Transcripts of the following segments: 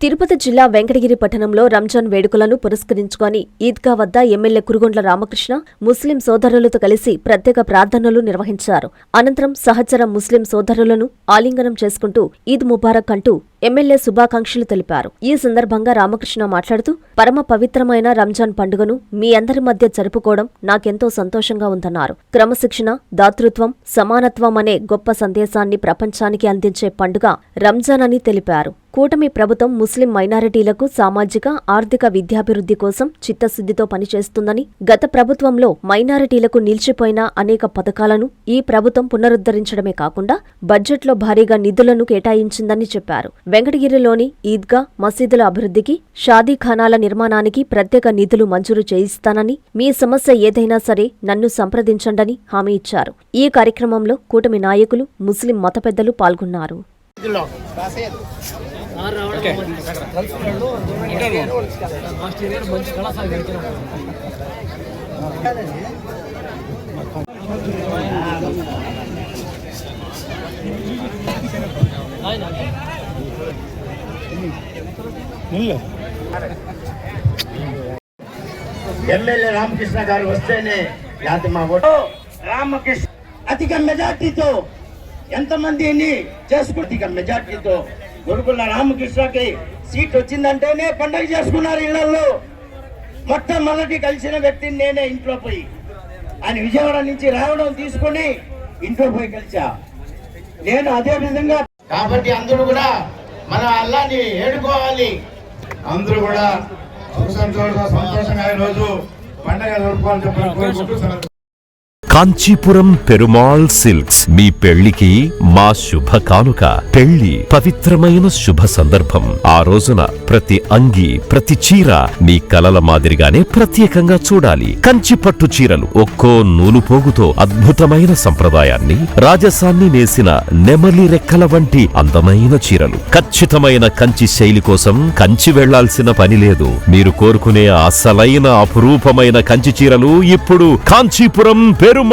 తిరుపతి జిల్లా వెంకటగిరి పట్టణంలో రంజాన్ వేడుకలను పురస్కరించుకొని ఈద్గా వద్ద ఎమ్మెల్యే కురుగొండ్ల రామకృష్ణ ముస్లిం సోదరులతో కలిసి ప్రత్యేక ప్రార్థనలు నిర్వహించారు. అనంతరం సహచర ముస్లిం సోదరులను ఆలింగనం చేసుకుంటూ ఈద్ ముబారక్ అంటూ ఎమ్మెల్యే శుభాకాంక్షలు తెలిపారు. ఈ సందర్భంగా రామకృష్ణ మాట్లాడుతూ, పరమ పవిత్రమైన రంజాన్ పండుగను మీ అందరి మధ్య జరుపుకోవడం నాకెంతో సంతోషంగా ఉందన్నారు. క్రమశిక్షణ, దాతృత్వం, సమానత్వం అనే గొప్ప సందేశాన్ని ప్రపంచానికి అందించే పండుగ రంజాన్ అని తెలిపారు. కూటమి ప్రభుత్వం ముస్లిం మైనారిటీలకు సామాజిక, ఆర్థిక విద్యాభివృద్ధి కోసం చిత్తశుద్ధితో పనిచేస్తుందని, గత ప్రభుత్వంలో మైనారిటీలకు నిలిచిపోయిన అనేక పథకాలను ఈ ప్రభుత్వం పునరుద్ధరించడమే కాకుండా బడ్జెట్లో భారీగా నిధులను కేటాయించిందని చెప్పారు. వెంకటగిరిలోని ఈద్గా, మసీదుల అభివృద్ధికి, షాదీఖానాల నిర్మాణానికి ప్రత్యేక నిధులు మంజూరు చేయిస్తానని, మీ సమస్య ఏదైనా సరే నన్ను సంప్రదించండని హామీ ఇచ్చారు. ఈ కార్యక్రమంలో కూటమి నాయకులు, ముస్లిం మత పెద్దలు పాల్గొన్నారు. ఎమ్మెల్యే రామకృష్ణ గారు వస్తేనే యాతి మా ఓటు రామకృష్ణ అధిక మెజార్టీతో ఎంతమందిని చేసుకుంటే మెజార్టీతో గురుగుల రామకృష్ణకి సీట్ వచ్చిందంటేనే పండగ చేసుకున్నారు. ఇళ్లలో మొట్టమొదటి కలిసిన వ్యక్తిని నేనే ఇంట్లో పోయి, ఆయన విజయవాడ నుంచి రావడం తీసుకుని ఇంట్లో పోయి కలిసా నేను. అదే విధంగా కాబట్టి అందరూ కూడా మన అల్లాని ఏడుకోవాలి. అందరూ కూడా సంతోషంగా ఈ రోజు పండగ జరుపుకోవాలని చెప్పి కాంచీపురం పెరుమాళ్ సిల్క్స్ మీ పెళ్లికి మా శుభ కానుక. పెళ్లి పవిత్రమైన శుభ సందర్భం. ఆ రోజున ప్రతి అంగి, ప్రతి చీర మీ కలల మాదిరిగానే ప్రత్యేకంగా చూడాలి. కంచి పట్టు చీరలు ఒక్కో నూలు పోగుతో అద్భుతమైన సంప్రదాయాన్ని, రాజసాన్ని నేసిన నెమలి రెక్కల వంటి అందమైన చీరలు. ఖచ్చితమైన కంచి శైలి కోసం కంచి వెళ్లాల్సిన పని లేదు. మీరు కోరుకునే అసలైన అపురూపమైన కంచి చీరలు ఇప్పుడు కాంచీపురం పెరుమాళ్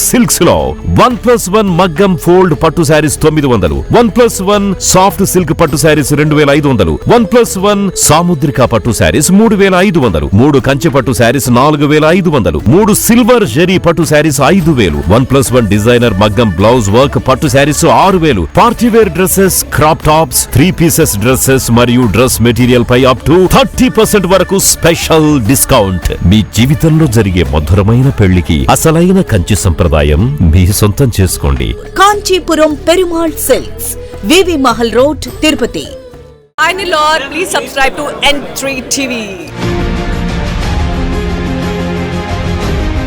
సిల్క్స్ లో 1+1 మగ్గం ఫోల్డ్ పట్టు శారీస్ 900, 1+1 సాఫ్ట్ సిల్క్ పట్టు శారీస్ 2500, 1+1 సాముద్రిక పట్టు శారీస్ 3500, 3 కంచి పట్టు శారీస్ 4500, 3 సిల్వర్ జరీ పట్టు శారీస్ 5000, 1+1 డిజైనర్ మగ్గం బ్లౌజ్ వర్క్ పట్టు sarees 6000, partywear dresses, crop tops, 3 pieces dresses మరియు డ్రెస్ మెటీరియల్ పై అప్ టు 30% వరకు స్పెషల్ డిస్కౌంట్. మీ జీవితంలో జరిగే మధురమైన పెళ్లికి అసలైన కంచి సంప్రదాయం మీ సొంతం చేసుకోండి. Kanchipuram Perumal silks, VV Mahal road, Tirupati. Finally, Lord, please subscribe to N3 TV.